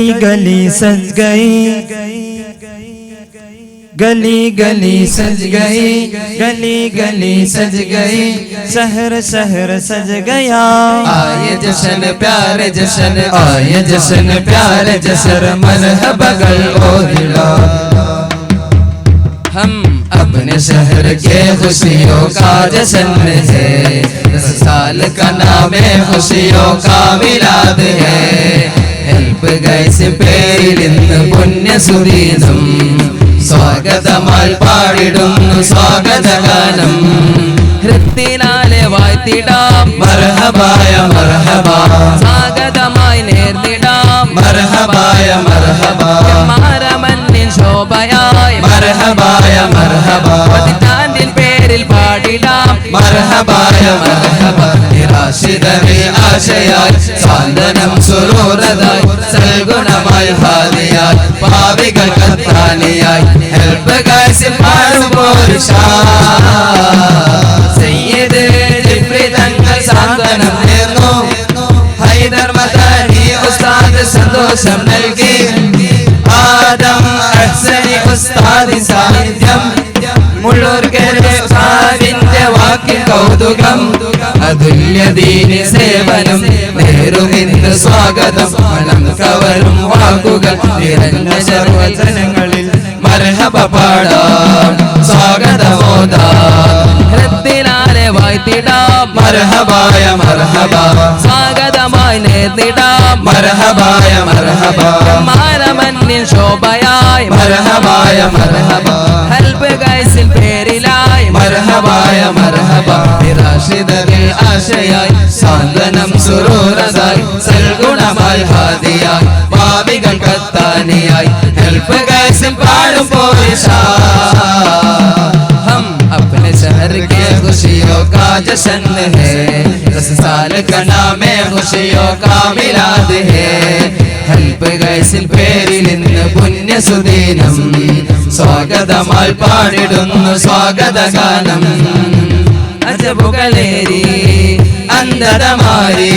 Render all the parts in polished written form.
गली सज गई, गली गली सज गई, गली गली सज गई, शहर शहर सज गया। आए जश्न प्यारे जश्न, आए जश्न प्यारे जश्न, मरहबा गल ओ दिला। हम अपने शहर के खुशियों का जश्न है, 10 साल का नाम है खुशियों का मिलाद है। Help guys പേരിലിന്ന് പുണ്യസുദീനം, സ്വാഗതമായി പാടിടുന്നു സ്വാഗതഗാനം. ഹൃത്തിനാലെ വാഴ്ത്തിടാം മർഹബായ മർഹബ, സ്വാഗതമായി നേർന്നിടാം മർഹബായ മർഹബ. മാരമന്നിൻ ശോഭയായി മർഹബായ മർഹബ, പതിറ്റാണ്ടിൻ പേരിൽ പാടിടാം മർഹബായ മർഹബ. നിരാശിതരെ ആശയായി സാന്ത്വനം സുരൂരതായി, സൽഗുണമായി ഹാദിയായി പാവികൾ കത്താനിയായി, ഹെൽപ്പ് ഗൈസിൽ പാടുമ്പോൾ സയ്യിദ് ജിബ്രി തങ്ങൾ സാന്ത്വനം നേർന്നു. ഹൈദർ മദനി ഉസ്താദ് സന്തോഷം നൽകി. ആദം അഹ്സനി ഉസ്താദ് സാന്നിധ്യം, മുള്ളൂർക്കരെ ഉസ്താദിന്റെ വാക്കിൽ കൗതുകം. അതുല്യദീനി സേവനം നേരുമിന്ന് സ്വാഗതം, മനം കവരും വാക്കുകൾ നിറഞ്ഞ സർവചനങ്ങളിൽ മർഹബ പാടാം സ്വാഗതമോദാം. ഹൃത്തിനാലെ വാഴ്ത്തിടാം മർഹബായ മർഹബ, സ്വാഗതമായി നേർന്നിടാം മർഹബായ മർഹബ. മാരമന്നിൻ ശോഭയായി മർഹബായ മർഹബ, ഹെൽപ്പ് ഗൈസിൽ പേരിലായി മർഹബായ മർഹബ. നിരാശിതരിൽ ആശയായി സാന്ത്വനം സുരൂരതായി, സൽഗുണമായി ഹാദിയായി പാപികൾ കത്താനിയായി, ഹെൽപ്പ് ഗൈസിൽ പാടുമ്പോൾ हम अपने शहर के खुशियों का जश्न है, 10 साल का नाम है खुशियों का मिलाद है। ഹെൽപ്പ് ഗൈസിൽ പേരിലിന്ന് പുണ്യസുദീനം, സ്വാഗതമായി പാടിടുന്നു സ്വാഗതഗാനം. അജബുകളേരി അന്തരമാരി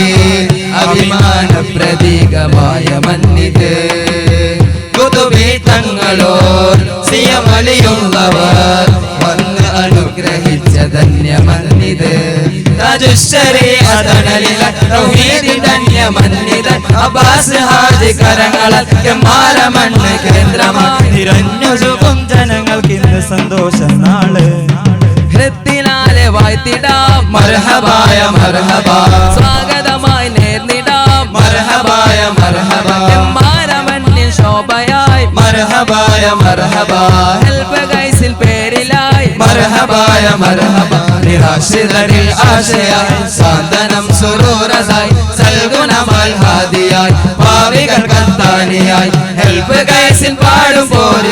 അഭിമാന പ്രതീകമായ മന്നിത്, കുതുബി തങ്ങളോർ സിയമലിയുള്ളവർ വന്ന് അനുഗ്രഹിച്ച ധന്യമന്നിത്. അബ്ബാസ് ഹാജി കരങ്ങളാൽ മാരമണ്ണ് കേന്ദ്രമായി നിറഞ്ഞു സുഖം ജനങ്ങൾക്ക് ഇന്ന് സന്തോഷം നാള്. ഹൃത്തിനാലെ വാഴ്ത്തിടാം മർഹബായ മർഹബ, സ്വാഗതമായി നേർന്നിടാം മർഹബായ മർഹബ. മാരമന്നിൻ ശോഭയായി മർഹബായ മർഹബ, ഹെൽപ്പ് ഗൈസിൽ പേരിലായി മർഹബായ മർഹബ. നിരാശിതരിൽ ആശയായി സാന്ത്വനം സുരൂരതായി, സൽഗുണമായി ഹാദിയായി പാവികൾ കത്താനിയായി, ഹെൽപ്പ് ഗൈസിൽ പാടുമ്പോൾ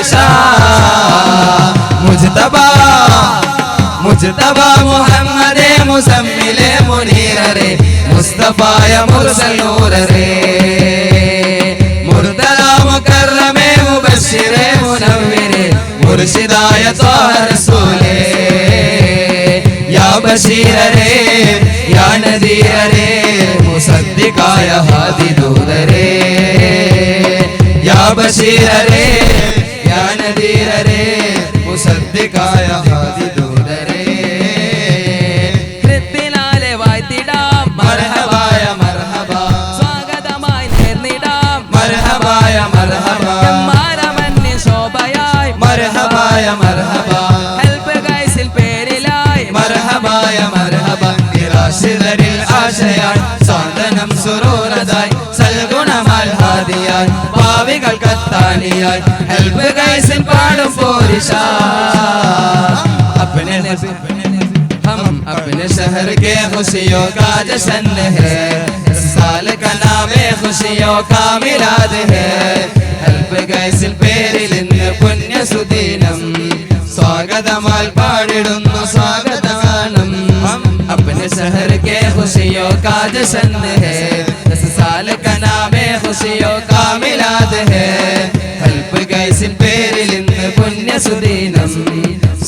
മുജ്തബാ മുജ്തബാ മുഹമ്മദേ മുസമ്മിലേ മുനീറരേ, മുസ്തഫായ മുർസൽ നൂറരേ, മുർതദാ മുകർരമേ മുബശ്ശിരേ മുനവ്വിരേ, മുർശിദായ ത്വാഹ റസൂലേ. യാ ബശീരരേ യാ നദീരരേ, മുസദ്ദിഖായ ഹാദി ദൂതരേ. യാ ബശീരരേ യാ നദീരരേ, മുസദ്ദിഖായ ഹാദി ദൂതരേ. ഹൃത്തിനാലെ വാഴ്ത്തിടാം മർഹബായ മർഹബ, സ്വാഗതമായി നേർന്നിടാം മർഹബായ മർഹബ. മാരമന്നിൻ ശോഭയായി മർഹബായ മർഹബ, ഹെൽപ്പ് ഗൈസിൽ പേരിലായി മർഹബായ മർഹബ. നിരാശിതരിൽ ആശയായി സാന്ത്വനം സുരൂരതായി, സൽഗുണമായി ഹാദിയായി പാവികൾ കത്താനിയായി, ഹെൽപ്പ് ഗൈസിൽ പാടുമ്പോൾ अपने हम अपने शहर के खुशियों का जश्न है, 10 साल का नाम है खुशियों का मिलाद है। ഹെൽപ്പ് ഗൈസിൽ പേരിലിന്ന് പുണ്യസുദീനം, സ്വാഗതമായി പാടിടുന്നു സ്വാഗതഗാനം. अपने शहर के खुशियों का जश्न है, 10 साल का नाम है खुशियों का मिलाद है। ഹെൽപ്പ് ഗൈസിൽ പേരിലിന്ന് പുണ്യസുദീനം,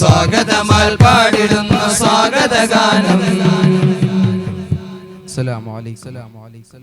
സ്വാഗതമായി പാടിടുന്നു സ്വാഗതഗാനം. അസ്സലാമു അലൈക്കും.